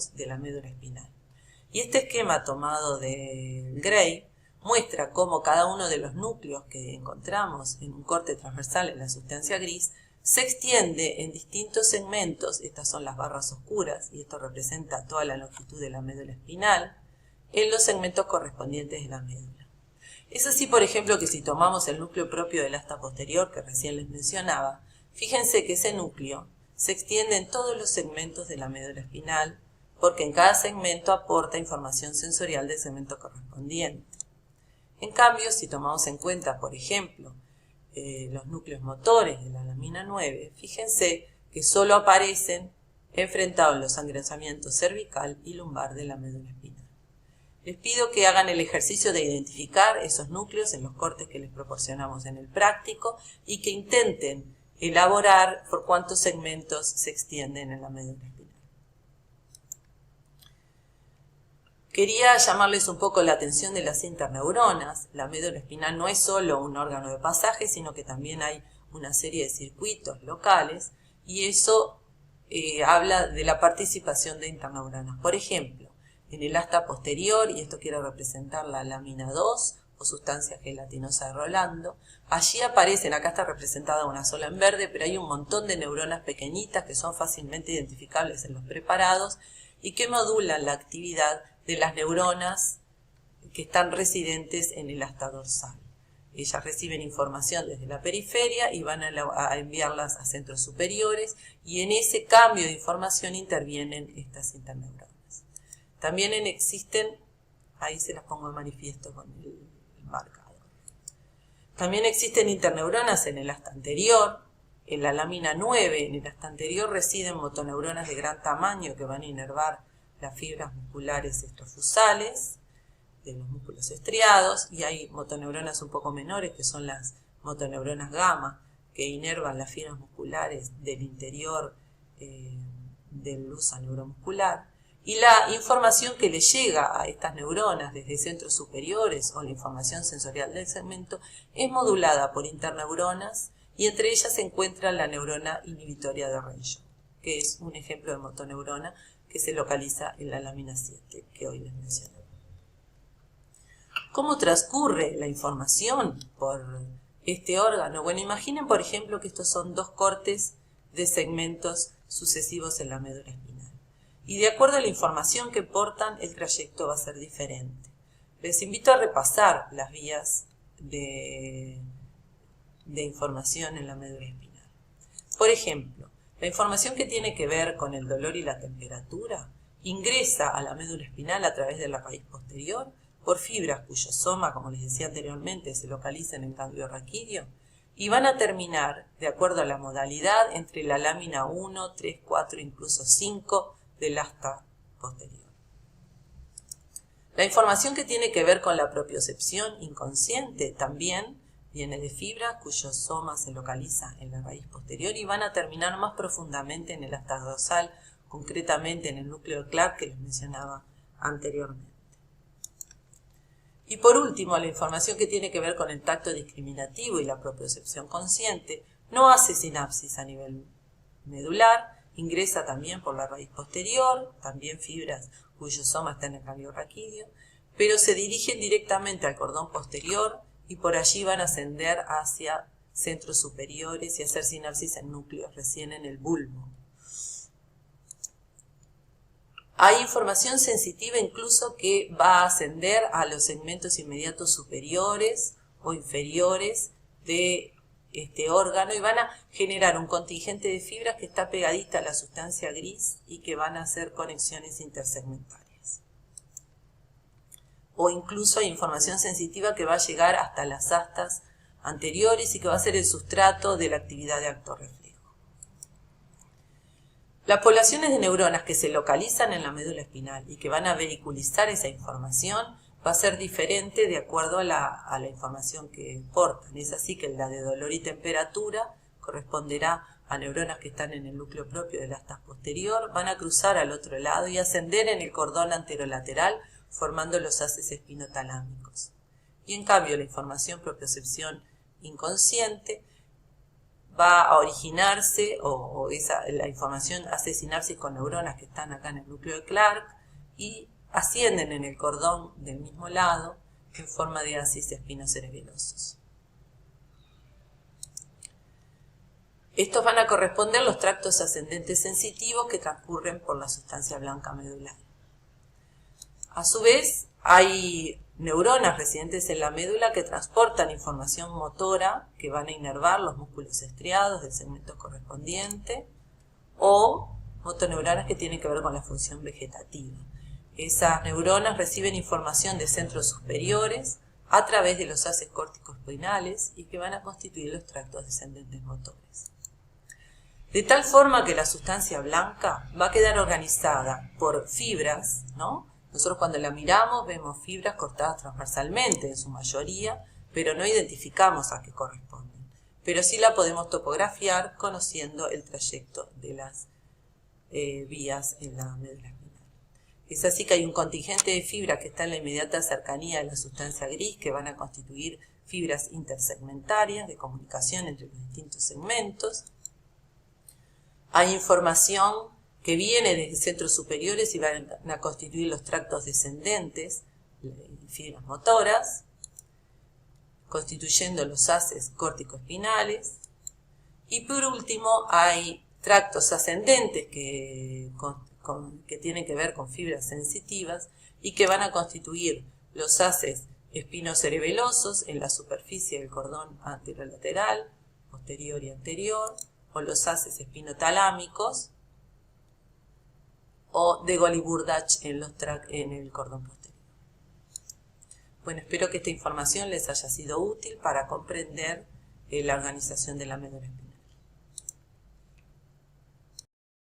segmentos de la médula espinal. Y este esquema tomado de Gray muestra cómo cada uno de los núcleos que encontramos en un corte transversal en la sustancia gris se extiende en distintos segmentos. Estas son las barras oscuras y esto representa toda la longitud de la médula espinal en los segmentos correspondientes de la médula. Es así, por ejemplo, que si tomamos el núcleo propio del asta posterior que recién les mencionaba, fíjense que ese núcleo se extiende en todos los segmentos de la médula espinal porque en cada segmento aporta información sensorial del segmento correspondiente. En cambio, si tomamos en cuenta, por ejemplo, los núcleos motores de la lámina 9, fíjense que solo aparecen enfrentados en los engrosamientos cervical y lumbar de la médula espinal. Les pido que hagan el ejercicio de identificar esos núcleos en los cortes que les proporcionamos en el práctico y que intenten elaborar por cuántos segmentos se extienden en la médula espinal. Quería llamarles un poco la atención de las interneuronas. La médula espinal no es solo un órgano de pasaje, sino que también hay una serie de circuitos locales y eso habla de la participación de interneuronas. Por ejemplo, en el asta posterior, y esto quiero representar la lámina 2 o sustancia gelatinosa de Rolando, allí aparecen, acá está representada una sola en verde, pero hay un montón de neuronas pequeñitas que son fácilmente identificables en los preparados y que modulan la actividad de las neuronas que están residentes en el asta dorsal. Ellas reciben información desde la periferia y van a enviarlas a centros superiores y en ese cambio de información intervienen estas interneuronas. También existen, ahí se las pongo de manifiesto con el marcador. También existen interneuronas en el asta anterior. En la lámina 9, en el asta anterior, residen motoneuronas de gran tamaño que van a inervar las fibras musculares extrafusales de los músculos estriados, y hay motoneuronas un poco menores que son las motoneuronas gamma que inervan las fibras musculares del interior del lusa neuromuscular. Y la información que le llega a estas neuronas desde centros superiores o la información sensorial del segmento es modulada por interneuronas y entre ellas se encuentra la neurona inhibitoria de Raynaud, que es un ejemplo de motoneurona que se localiza en la lámina 7 que hoy les mencioné. ¿Cómo transcurre la información por este órgano? Bueno, imaginen por ejemplo que estos son dos cortes de segmentos sucesivos en la médula espinal. Y de acuerdo a la información que portan, el trayecto va a ser diferente. Les invito a repasar las vías de información en la médula espinal. Por ejemplo, la información que tiene que ver con el dolor y la temperatura ingresa a la médula espinal a través de la raíz posterior por fibras cuyo soma, como les decía anteriormente, se localiza en el ganglio raquídeo y van a terminar, de acuerdo a la modalidad, entre la lámina 1, 3, 4, incluso 5 del asta posterior. La información que tiene que ver con la propiocepción inconsciente también viene de fibras cuyo soma se localiza en la raíz posterior y van a terminar más profundamente en el asta dorsal, concretamente en el núcleo de Clark que les mencionaba anteriormente. Y por último, la información que tiene que ver con el tacto discriminativo y la propiocepción consciente no hace sinapsis a nivel medular, ingresa también por la raíz posterior, también fibras cuyo soma está en el ganglio raquídeo, pero se dirigen directamente al cordón posterior y por allí van a ascender hacia centros superiores y hacer sinapsis en núcleos recién en el bulbo. Hay información sensitiva incluso que va a ascender a los segmentos inmediatos superiores o inferiores de este órgano y van a generar un contingente de fibras que está pegadita a la sustancia gris y que van a hacer conexiones intersegmentarias. O incluso hay información sensitiva que va a llegar hasta las astas anteriores y que va a ser el sustrato de la actividad de acto reflejo. Las poblaciones de neuronas que se localizan en la médula espinal y que van a vehiculizar esa información va a ser diferente de acuerdo a la información que portan. Es así que la de dolor y temperatura corresponderá a neuronas que están en el núcleo propio del asta posterior, van a cruzar al otro lado y ascender en el cordón anterolateral formando los haces espinotalámicos. Y en cambio la información propiocepción inconsciente va a originarse, la información hace sinapsis con neuronas que están acá en el núcleo de Clark y ascienden en el cordón del mismo lado en forma de haces espinocerebelosos. Estos van a corresponder los tractos ascendentes sensitivos que transcurren por la sustancia blanca medular. A su vez, hay neuronas residentes en la médula que transportan información motora que van a inervar los músculos estriados del segmento correspondiente, o motoneuronas que tienen que ver con la función vegetativa. Esas neuronas reciben información de centros superiores a través de los haces córtico-espinales y que van a constituir los tractos descendentes motores. De tal forma que la sustancia blanca va a quedar organizada por fibras, ¿no? Nosotros cuando la miramos vemos fibras cortadas transversalmente en su mayoría, pero no identificamos a qué corresponden. Pero sí la podemos topografiar conociendo el trayecto de las vías en la médula espinal. Es así que hay un contingente de fibras que está en la inmediata cercanía de la sustancia gris que van a constituir fibras intersegmentarias de comunicación entre los distintos segmentos. Hay información que viene desde centros superiores y van a constituir los tractos descendentes, fibras motoras, constituyendo los haces córtico-espinales. Y por último hay tractos ascendentes que tienen que ver con fibras sensitivas y que van a constituir los haces espinocerebelosos en la superficie del cordón anterolateral, posterior y anterior, o los haces espinotalámicos, o de Golgi-Burdach en el cordón posterior. Bueno, espero que esta información les haya sido útil para comprender la organización de la médula espinal.